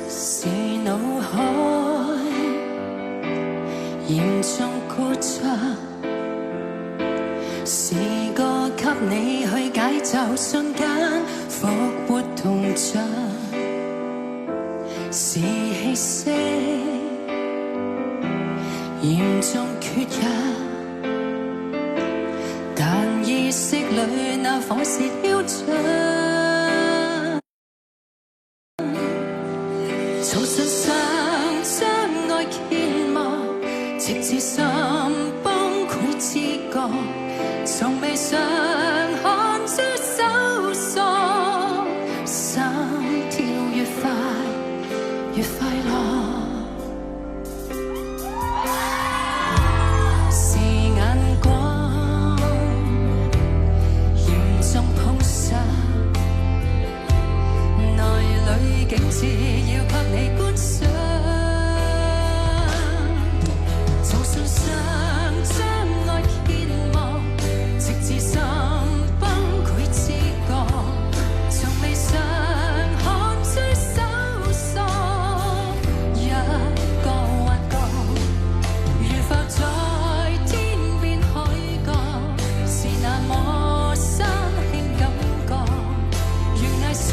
是腦海嚴重故障，是個給你去解咒，瞬間復活銅像，是氣息嚴重缺氧，但意識裏那火舌囂張。從唇上將愛揭幕，直至心崩潰知覺，從未想看出收縮，心跳越快越快樂。是眼光嚴重碰上，內裏景致要給你觀賞，從唇上將愛揭幕，直至心崩潰知覺，從未想看出收縮，一個幻覺，如浮在天邊海角，是那麼新興感覺，如藝術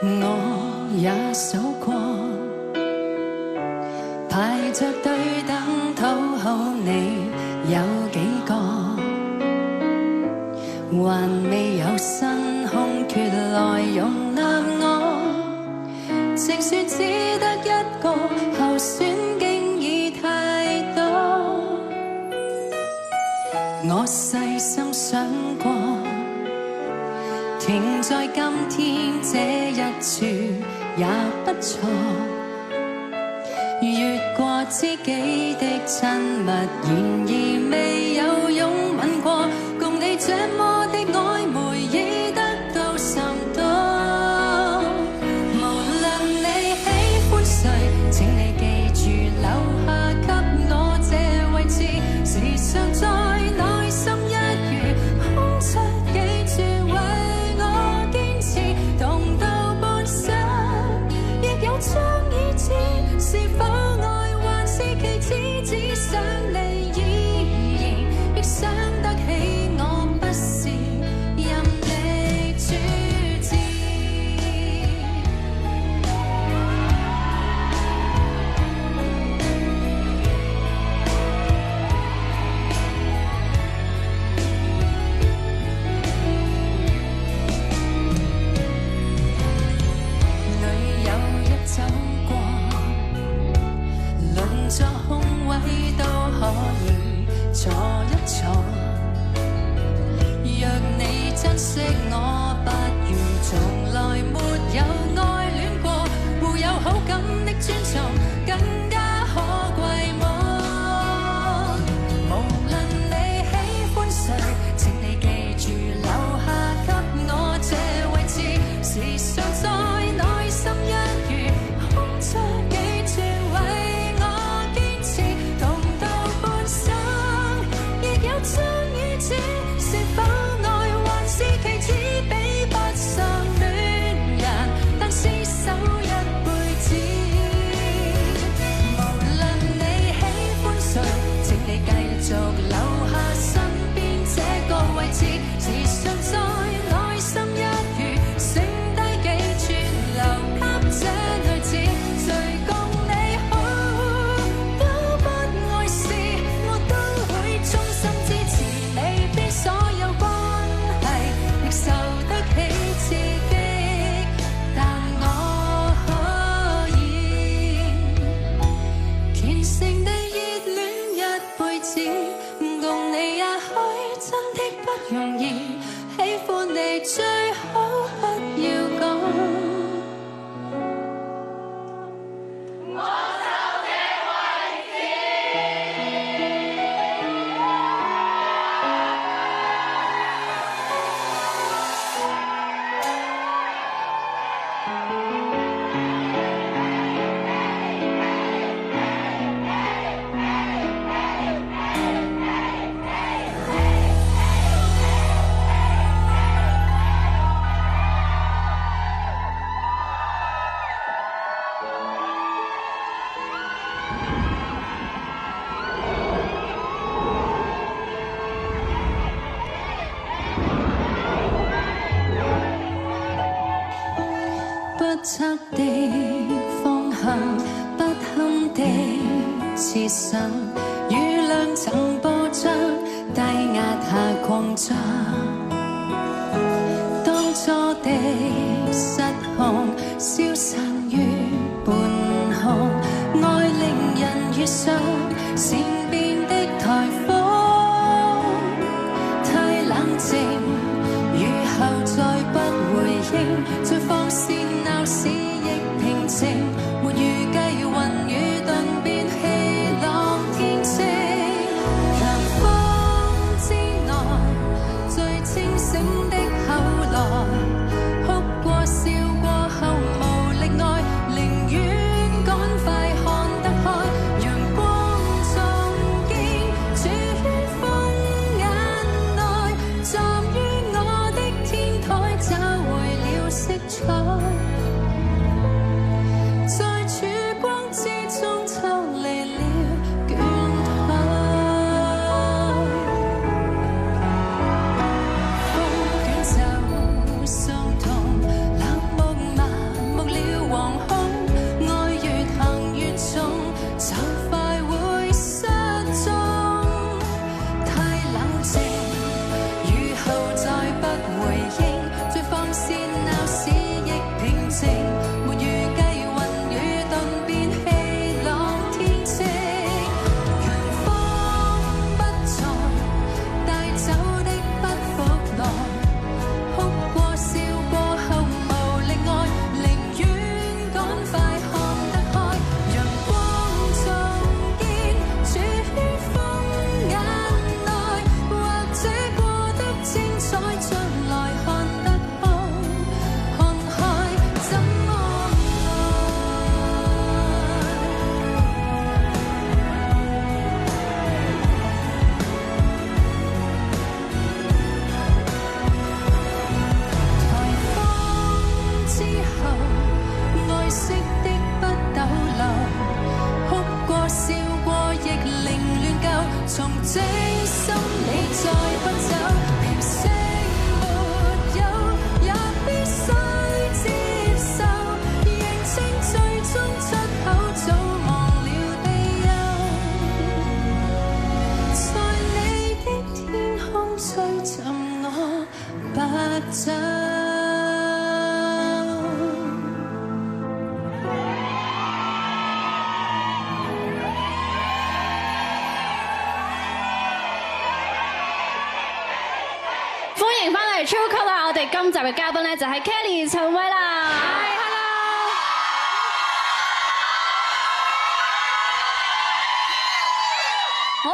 我也數過，排着隊等討好你有幾個，還未有新空缺來容納我，直說只得一個候選經已太多，我細心想過，停在今天這一處也不錯，越過知己的親密，然而未有擁吻過，共你這麼的曖昧已得到甚多。無論你喜歡誰，請你記住留下坐一坐。若你珍惜我，不如從來沒有愛戀過，互有好感的尊重更加可貴麼？無論你喜歡誰，請你記住留下給我這位置，時常在內心一隅空着幾處為我堅持，同到半生亦有朝與止，是否愛還是其次比不上戀人，但廝守一輩子。無論你喜歡誰，請你繼續留下身邊這個位置，時常在內心一隅剩低幾寸留給這女子。誰共你好都不礙事，我都會衷心支持你，必所有關係亦受得起刺激，但我可以虔誠地熱戀一輩子，共你也許真的不容易，喜歡你最好不要講。不測的方向，不堪的切身，雨量曾波漲，低壓下擴張。當初的失控，消散於半空，愛令人遇上善變的颱風，太冷靜，雨後再不回應，再放肆鬧市亦平靜，沒預計雲雨頓變氣朗天晴。涼風之內最清醒的後來，哭過笑過後無力愛，寧願趕快看得開，陽光中嚟超級啦！我哋今集嘅嘉賓咧就係 Kelly 陳慧琳。Hello。好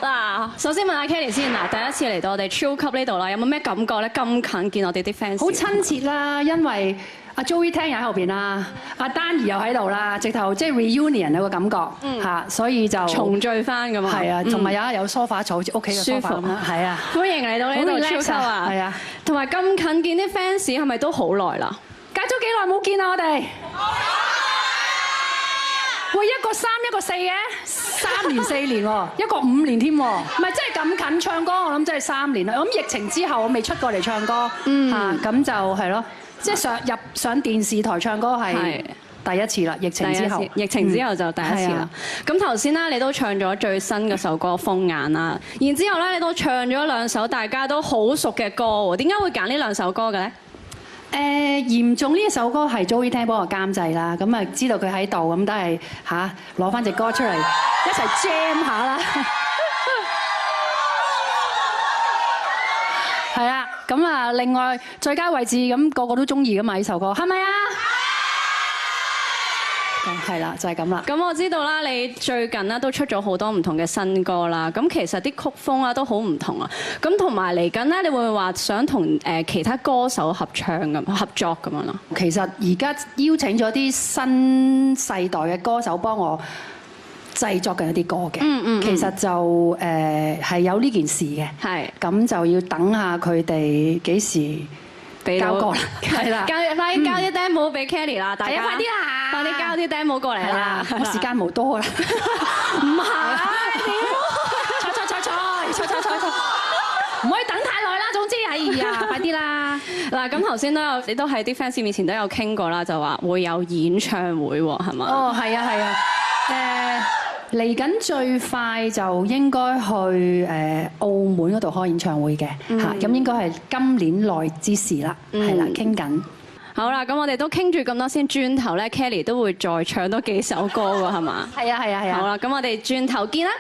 嗱，首先問下 Kelly 先嗱，第一次嚟到我哋超級呢度啦，有冇咩感覺咧？咁近見我哋啲 fans，好親切啦，因為阿 Joey Tang 又喺後邊啦，阿丹兒又喺度啦，直頭即係 reunion 有個感覺嚇，所以就重聚翻咁啊！係啊，同埋有梳化坐，好似屋企嘅梳化咁啦，係啊！歡迎嚟到呢度超級啊！係啊，同埋咁近見啲 fans 係咪都好耐啦？隔咗幾耐冇見啊！我哋喂，一個3一個4嘅，3年4年喎，一個5年添喎，唔係真係咁近唱歌，我諗真係3年啦。我諗疫情之後我未出過嚟唱歌嚇，咁就係咯，即係上電視台唱歌係第一次啦。疫情之後，疫情之後就第一次啦。咁頭先啦，你都唱咗最新嗰首歌《風眼》啦，然之後咧你都唱咗2首大家都好熟嘅歌喎。點解會揀呢2首歌嘅咧？嚴重呢一首歌係 Joey Tang 幫我監製啦，咁啊知道佢喺度，咁都係嚇攞翻隻歌出嚟一齊 jam 下啦。係啊，咁啊另外最佳位置咁個個都中意噶嘛呢首歌，係咪啊？係啦，就係咁啦。咁我知道啦，你最近咧都出咗好多唔同嘅新歌啦。咁其實啲曲風啊都好唔同啊。咁同埋嚟緊咧，你會唔會話想同其他歌手合作咁樣咯？其實而家邀請咗啲新世代嘅歌手幫我製作緊一啲歌嘅。其實就係有呢件事嘅。係。咁就要等下佢哋幾時交歌啦。係啦。快啲交啲 demo 俾 Kelly 啦，大家快啲啦！快啲交啲 demo 過嚟啦！我時間冇多啦，唔係，錯，唔可以等太耐啦。總之係呀，快啲啦！嗱，咁頭先你都喺啲 fans 面前都有傾過啦，就話會有演唱會喎，係嘛？哦，係啊，嚟緊最快就應該去澳門嗰度開演唱會嘅嚇，咁應該係今年內之事啦，係啦，傾緊。好啦，咁我哋都傾住咁多先，轉頭咧 Kelly 都會再唱多幾首歌㗎，係嘛？係啊。好啦，咁我哋轉頭見啦。